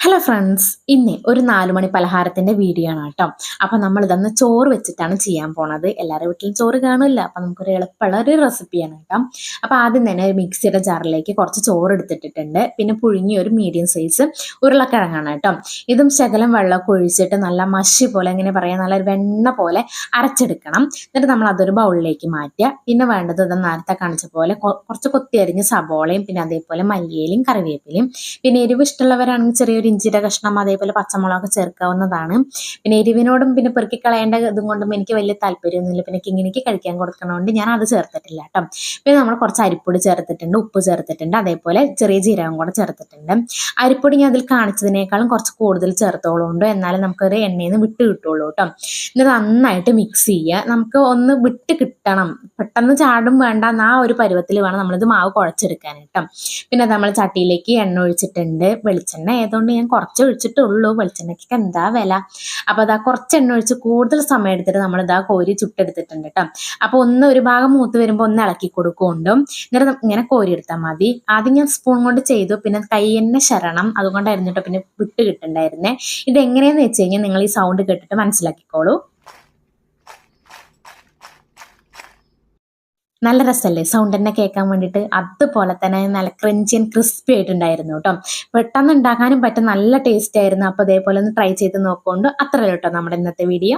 Hello friends, ഇന്ന് ഒരു 4 മണി പലഹാരത്തിന്റെ video ആണ് കേട്ടോ. അപ്പൊ നമ്മൾ ഇതന്ന് ചോറ് വെച്ചിട്ടാണ് ചെയ്യാൻ പോണത്. എല്ലാവരുടെ വീട്ടിലും ചോറ് കാണില്ല, അപ്പൊ നമുക്കൊരു എളുപ്പമുള്ള ഒരു റെസിപ്പിയാണ് കേട്ടോ. അപ്പൊ ആദ്യം തന്നെ ഒരു മിക്സിയുടെ ജാറിലേക്ക് കുറച്ച് ചോറ് എടുത്തിട്ടിട്ടുണ്ട്. പിന്നെ പുഴുങ്ങിയ ഒരു മീഡിയം സൈസ് ഉരുളക്കിഴങ്ങാണ് കേട്ടോ. ഇതും ശകലം വെള്ളമൊക്കെ ഒഴിച്ചിട്ട് നല്ല മഷി പോലെ, എങ്ങനെ പറയാ, നല്ല വെണ്ണ പോലെ അരച്ചെടുക്കണം. എന്നിട്ട് നമ്മൾ അതൊരു ബൗളിലേക്ക് മാറ്റുക. പിന്നെ വേണ്ടത് ഇത് നേരത്തെ കാണിച്ച പോലെ കുറച്ച് കൊത്തി അരിഞ്ഞ് സബോളയും, പിന്നെ അതേപോലെ മല്ലിയിലയും കറിവേപ്പിലയും, പിന്നെ എരിവ് ഇഷ്ടമുള്ളവരാണെങ്കിൽ ചെറിയൊരു ഇഞ്ചിയുടെ കഷ്ണം, അതേപോലെ പച്ചമുളക് ചേർക്കാവുന്നതാണ്. പിന്നെ എരിവിനോടും പിന്നെ പെറുക്കി കളയേണ്ട ഇതും കൊണ്ടും എനിക്ക് വലിയ താല്പര്യമൊന്നുമില്ല. പിന്നെ കിങ്ങിനിക്ക് കഴിക്കാൻ കൊടുക്കണോണ്ട് ഞാൻ അത് ചേർത്തിട്ടില്ല കേട്ടോ. പിന്നെ നമ്മൾ കുറച്ച് അരിപ്പൊടി ചേർത്തിട്ടുണ്ട്, ഉപ്പ് ചേർത്തിട്ടുണ്ട്, അതേപോലെ ചെറിയ ജീരകം കൂടെ ചേർത്തിട്ടുണ്ട്. അരിപ്പൊടി ഞാൻ അതിൽ കാണിച്ചതിനേക്കാളും കുറച്ച് കൂടുതൽ ചേർത്തോളുണ്ട്, എന്നാലും നമുക്കൊരു എണ്ണയിൽ നിന്ന് വിട്ട് കിട്ടുള്ളൂ കേട്ടോ. ഇത് നന്നായിട്ട് മിക്സ് ചെയ്യുക. നമുക്ക് ഒന്ന് വിട്ട് കിട്ടണം, പെട്ടെന്ന് ചാടും വേണ്ട, ആ ഒരു പരുവത്തിൽ വേണം നമ്മളിത് മാവ് കുഴച്ചെടുക്കാൻ കേട്ടോ. പിന്നെ നമ്മൾ ചട്ടിയിലേക്ക് എണ്ണ ഒഴിച്ചിട്ടുണ്ട്. വെളിച്ചെണ്ണ ആയതുകൊണ്ട് ഞാൻ കുറച്ച് ഒഴിച്ചിട്ടുള്ളൂ, വെളിച്ചെണ്ണയ്ക്ക് എന്താ വില. അപ്പോൾ അതാ കുറച്ച് എണ്ണ ഒഴിച്ച് കൂടുതൽ സമയം എടുത്തിട്ട് നമ്മളിതാ കോരി ചുട്ടെടുത്തിട്ടുണ്ട് കേട്ടോ. അപ്പോൾ ഒരു ഭാഗം മൂത്ത് വരുമ്പോൾ ഒന്ന് ഇളക്കി കൊടുക്കുകൊണ്ടും എന്നിട്ട് ഇങ്ങനെ കോരി എടുത്താൽ മതി. ആദ്യം ഞാൻ സ്പൂൺ കൊണ്ട് ചെയ്തു, പിന്നെ കൈ തന്നെ ശരണം, അതുകൊണ്ടായിരുന്നു കേട്ടോ പിന്നെ വിട്ട് കിട്ടുണ്ടായിരുന്നേ. ഇതെങ്ങനെയാന്ന് വെച്ച് കഴിഞ്ഞാൽ നിങ്ങൾ ഈ സൗണ്ട് കേട്ടിട്ട് മനസ്സിലാക്കിക്കോളൂ. നല്ല രസമല്ലേ സൗണ്ട് തന്നെ കേൾക്കാൻ വേണ്ടിയിട്ട്? അതുപോലെ തന്നെ നല്ല ക്രഞ്ചി ആൻഡ് ക്രിസ്പി ആയിട്ടുണ്ടായിരുന്നു കേട്ടോ. പെട്ടെന്ന് ഉണ്ടാക്കാനും പറ്റും, നല്ല ടേസ്റ്റ് ആയിരുന്നു. അപ്പോൾ അതേപോലെ ഒന്ന് ട്രൈ ചെയ്ത് നോക്കുകൊണ്ട് അത്രയേ കേട്ടോ നമ്മുടെ ഇന്നത്തെ വീഡിയോ.